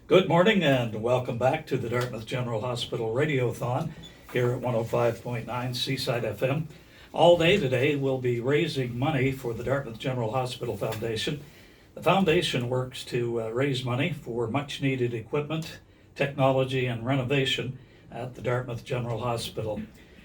Good morning and welcome back to the Dartmouth General Hospital Radiothon here at 105.9 Seaside FM. All day today we'll be raising money for the Dartmouth General Hospital Foundation. The foundation works to raise money for much needed equipment, technology and renovation at the Dartmouth General Hospital.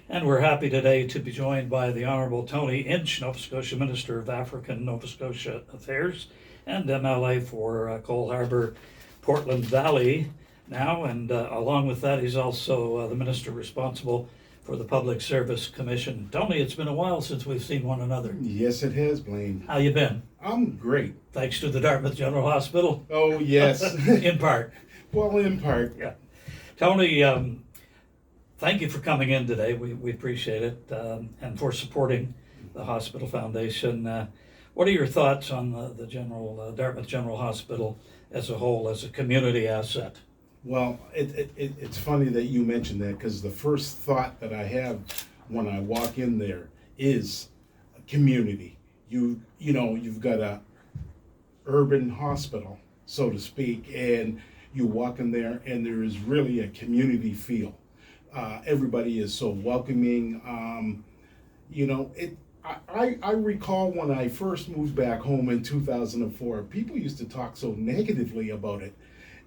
And we're happy today to be joined by the Honourable Tony Ince, Nova Scotia Minister of African Nova Scotia Affairs and MLA for Cole Harbour, Portland Valley now, and along with that he's also the minister responsible for the Public Service Commission. Tony, it's been a while since we've seen one another. Yes, it has, Blain. How you been? I'm great. Thanks to the Dartmouth General Hospital? Oh, yes. In part. Well, in part. Yeah. Tony, thank you for coming in today. We appreciate it, and for supporting the Hospital Foundation. What are your thoughts on the Dartmouth General Hospital as a whole, as a community asset? Well, it's funny that you mentioned that, because the first thought that I have when I walk in there is community. You've got a urban hospital, so to speak, and you walk in there and there is really a community feel. Everybody is so welcoming. I recall when I first moved back home in 2004, people used to talk so negatively about it.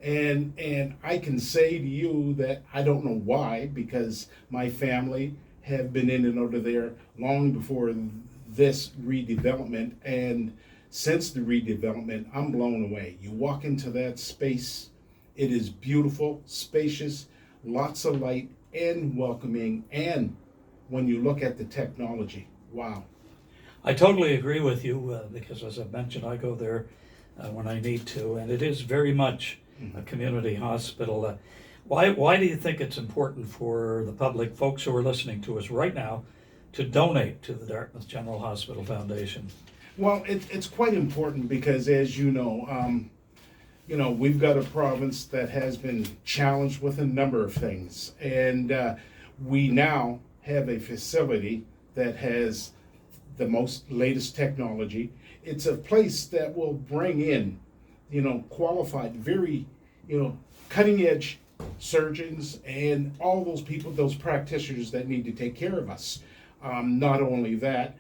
And I can say to you that I don't know why, because my family have been in and out of there long before this redevelopment. And since the redevelopment, I'm blown away. You walk into that space, it is beautiful, spacious, lots of light and welcoming. And when you look at the technology, wow. I totally agree with you because, as I mentioned, I go there when I need to, and it is very much a community hospital. Why do you think it's important for the public, folks who are listening to us right now, to donate to the Dartmouth General Hospital Foundation? Well, it's quite important because, as you know, we've got a province that has been challenged with a number of things, and we now have a facility that has the most latest technology. It's a place that will bring in, qualified, very, cutting edge surgeons and all those people, those practitioners that need to take care of us. Not only that,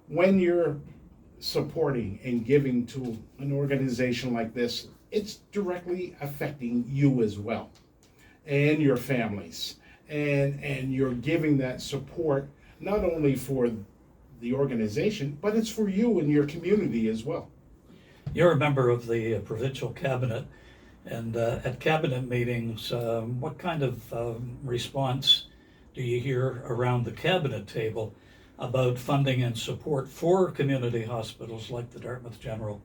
when you're supporting and giving to an organization like this, it's directly affecting you as well and your families. And you're giving that support not only for the organization, but it's for you and your community as well. You're a member of the provincial cabinet, and at cabinet meetings, what kind of response do you hear around the cabinet table about funding and support for community hospitals like the Dartmouth General?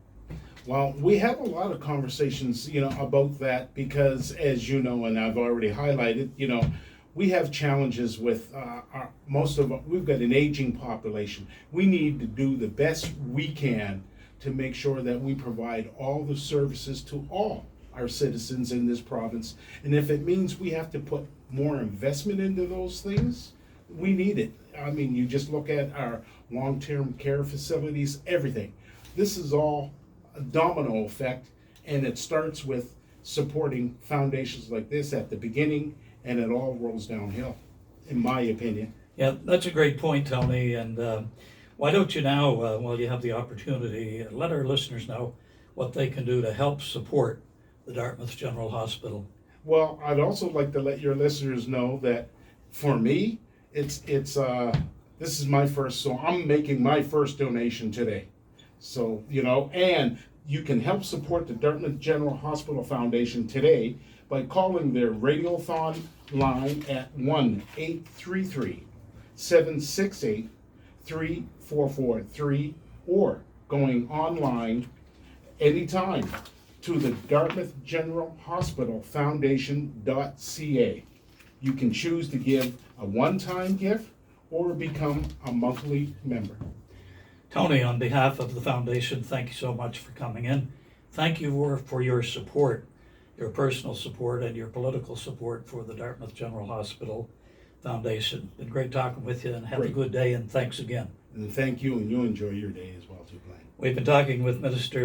Well, we have a lot of conversations, about that because, as you know, and I've already highlighted, we have challenges with we've got an aging population. We need to do the best we can to make sure that we provide all the services to all our citizens in this province. And if it means we have to put more investment into those things, we need it. I mean, you just look at our long-term care facilities, everything. This is all a domino effect, and it starts with supporting foundations like this at the beginning, and it all rolls downhill, in my opinion. Yeah, that's a great point, Tony. And why don't you now, while you have the opportunity, let our listeners know what they can do to help support the Dartmouth General Hospital? Well, I'd also like to let your listeners know that for me, this is my first, so I'm making my first donation today. So, and you can help support the Dartmouth General Hospital Foundation today by calling their Radiothon line at 1-833-768-3443 or going online anytime to the Dartmouth General Hospital Foundation.ca. You can choose to give a one-time gift or become a monthly member. Tony, on behalf of the foundation, thank you so much for coming in. Thank you for your support, your personal support and your political support for the Dartmouth General Hospital Foundation. Been great talking with you, and have a good day, and thanks again. And thank you, and you enjoy your day as well too, Blain. We've been talking with Minister